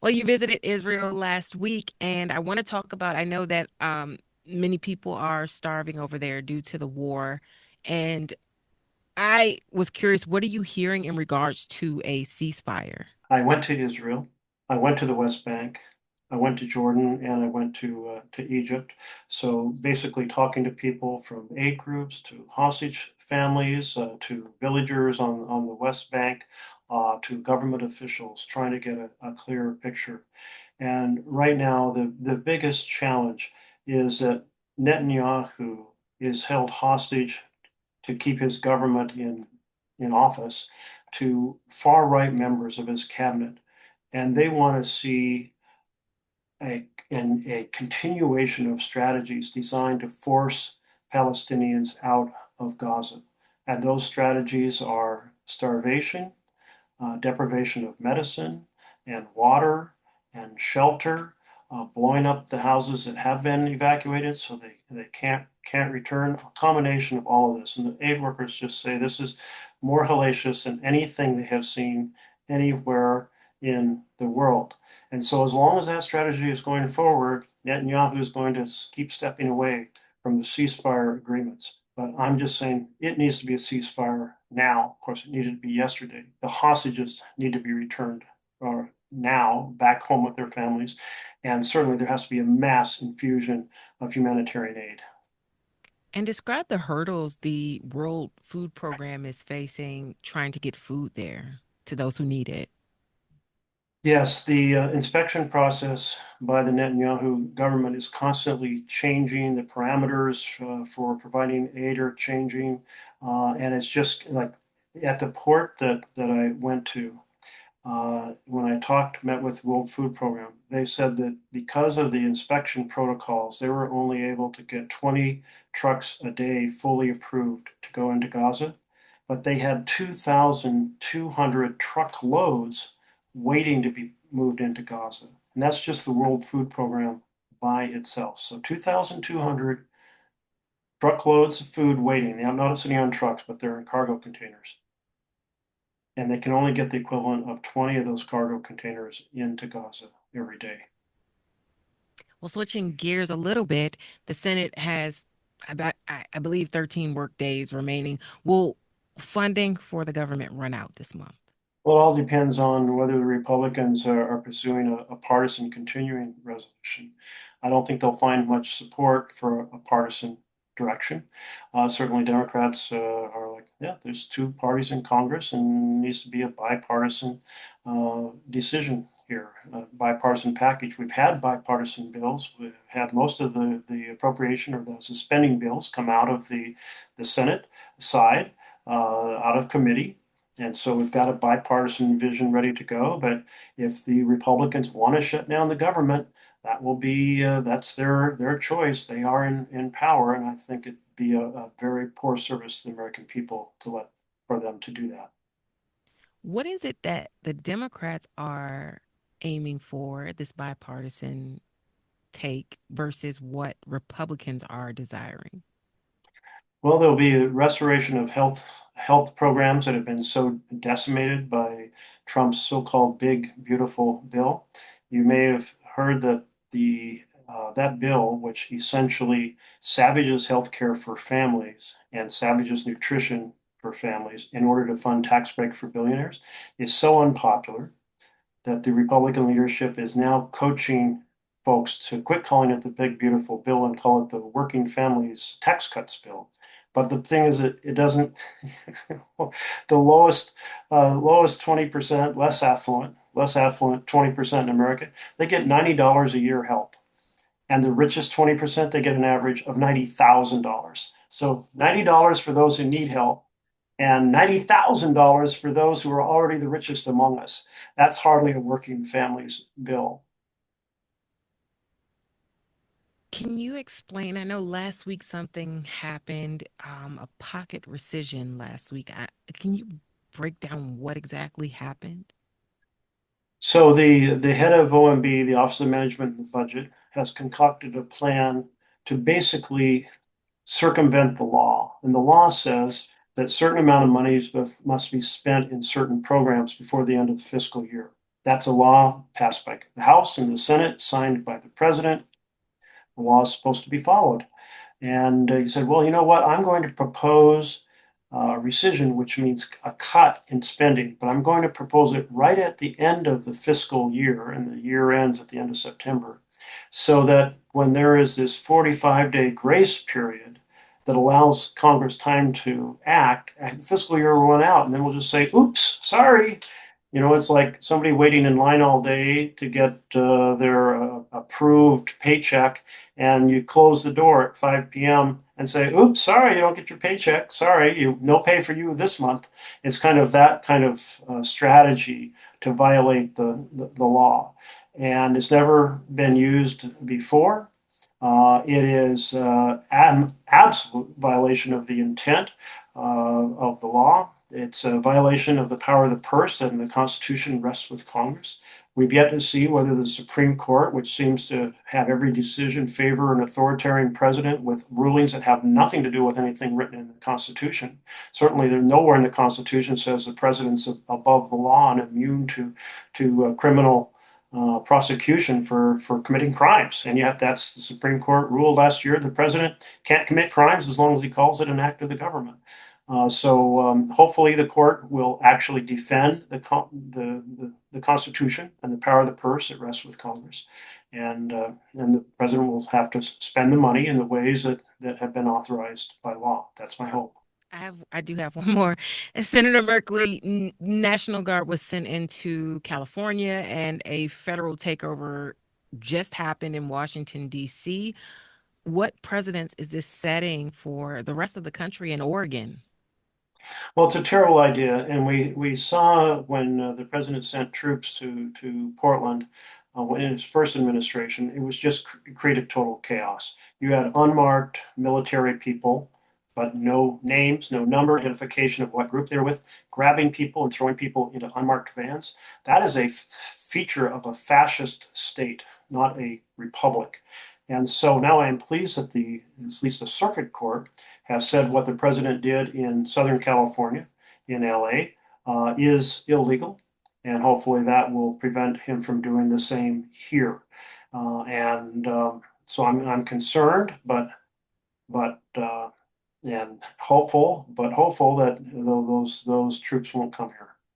Well, you visited Israel last week, and I want to talk about. I know that many people are starving over there due to the war, and I was curious, what are you hearing in regards to a ceasefire? I went to Israel. I went to the West Bank. I went to Jordan, and I went to Egypt. So basically, talking to people from aid groups to hostage families to villagers on the West Bank to government officials, trying to get a clearer picture. And right now, the biggest challenge is that Netanyahu is held hostage to keep his government in office to far right members of his cabinet. And they want to see a continuation of strategies designed to force Palestinians out of Gaza. And those strategies are starvation, deprivation of medicine and water and shelter, blowing up the houses that have been evacuated so they can't return. A combination of all of this. And the aid workers just say this is more hellacious than anything they have seen anywhere in the world. And so as long as that strategy is going forward, Netanyahu is going to keep stepping away from the ceasefire agreements. But I'm just saying it needs to be a ceasefire now. Of course, it needed to be yesterday. The hostages need to be returned now back home with their families. And certainly there has to be a mass infusion of humanitarian aid. And describe the hurdles the World Food Program is facing trying to get food there to those who need it. Yes, the inspection process by the Netanyahu government is constantly changing. The parameters for providing aid are changing. And it's just like at the port that I went to, when I met with World Food Program, they said that because of the inspection protocols, they were only able to get 20 trucks a day fully approved to go into Gaza, but they had 2,200 truckloads waiting to be moved into Gaza. And that's just the World Food Program by itself. So 2,200 truckloads of food waiting. They're not sitting on trucks, but they're in cargo containers, and they can only get the equivalent of 20 of those cargo containers into Gaza every day. Well, switching gears a little bit, the Senate has about, I believe, 13 work days remaining. Will funding for the government run out this month? Well, it all depends on whether the Republicans are pursuing a partisan continuing resolution. I don't think they'll find much support for a partisan direction. Certainly, Democrats are like, yeah, there's two parties in Congress and needs to be a bipartisan decision here, a bipartisan package. We've had bipartisan bills. We've had most of the appropriation or the suspending bills come out of the Senate side, out of committee. And so we've got a bipartisan vision ready to go. But if the Republicans want to shut down the government, that will be that's their choice. They are in power, and I think it'd be a very poor service to the American people to let for them to do that. What is it that the Democrats are aiming for, this bipartisan take, versus what Republicans are desiring? Well, there'll be a restoration of health programs that have been so decimated by Trump's so-called big beautiful bill. You may have heard that the that bill, which essentially savages healthcare for families and savages nutrition for families in order to fund tax break for billionaires, is so unpopular that the Republican leadership is now coaching folks to quit calling it the big beautiful bill and call it the working families tax cuts bill. But the thing is, it doesn't. The lowest 20%, less affluent 20% in America, they get $90 a year help, and the richest 20% they get an average of $90,000. So $90 for those who need help, and $90,000 for those who are already the richest among us. That's hardly a working family's bill. Can you explain? I know last week something happened, a pocket rescission last week. Can you break down what exactly happened? So the head of OMB, the Office of Management and Budget, has concocted a plan to basically circumvent the law. And the law says that certain amount of money must be spent in certain programs before the end of the fiscal year. That's a law passed by the House and the Senate, signed by the president. The law is supposed to be followed. And he said, well, you know what? I'm going to propose rescission, which means a cut in spending, but I'm going to propose it right at the end of the fiscal year, and the year ends at the end of September, so that when there is this 45-day grace period that allows Congress time to act, the fiscal year will run out, and then we'll just say, oops, sorry. You know, it's like somebody waiting in line all day to get their approved paycheck, and you close the door at 5 p.m. and say, oops, sorry, you don't get your paycheck. Sorry, no pay for you this month. It's kind of that kind of strategy to violate the law. And it's never been used before. It is an absolute violation of the intent of the law. It's a violation of the power of the purse, and the Constitution rests with Congress. We've yet to see whether the Supreme Court, which seems to have every decision favor an authoritarian president with rulings that have nothing to do with anything written in the Constitution. Certainly, there's nowhere in the Constitution says the president's above the law and immune to criminal prosecution for committing crimes. And yet, that's the Supreme Court ruled last year. The president can't commit crimes as long as he calls it an act of the government. Hopefully the court will actually defend the Constitution and the power of the purse that rests with Congress. And the president will have to spend the money in the ways that have been authorized by law. That's my hope. I do have one more. Senator Merkley, National Guard was sent into California, and a federal takeover just happened in Washington, D.C. What precedents is this setting for the rest of the country and Oregon? Well, it's a terrible idea, and we saw when the president sent troops to Portland when in his first administration, it was just created total chaos. You had unmarked military people, but no names, no number, identification of what group they were with, grabbing people and throwing people into unmarked vans. That is a feature of a fascist state, not a republic. And so now I am pleased that at least the circuit court has said what the president did in Southern California, in LA, is illegal. And hopefully that will prevent him from doing the same here. So I'm concerned, but and hopeful that those troops won't come here.